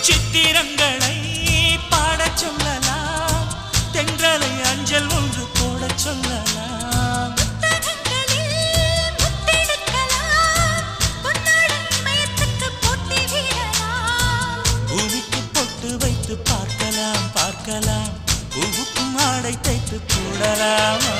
சித்திரங்களை பாடச் சொல்லலாம், தென்றலை அஞ்சல் ஒன்று போடச் சொல்லலாம். பூமிக்கு பொட்டு வைத்து பார்க்கலாம் பார்க்கலாம், பூவுக்கும் ஆடை தைத்து போடலாமா?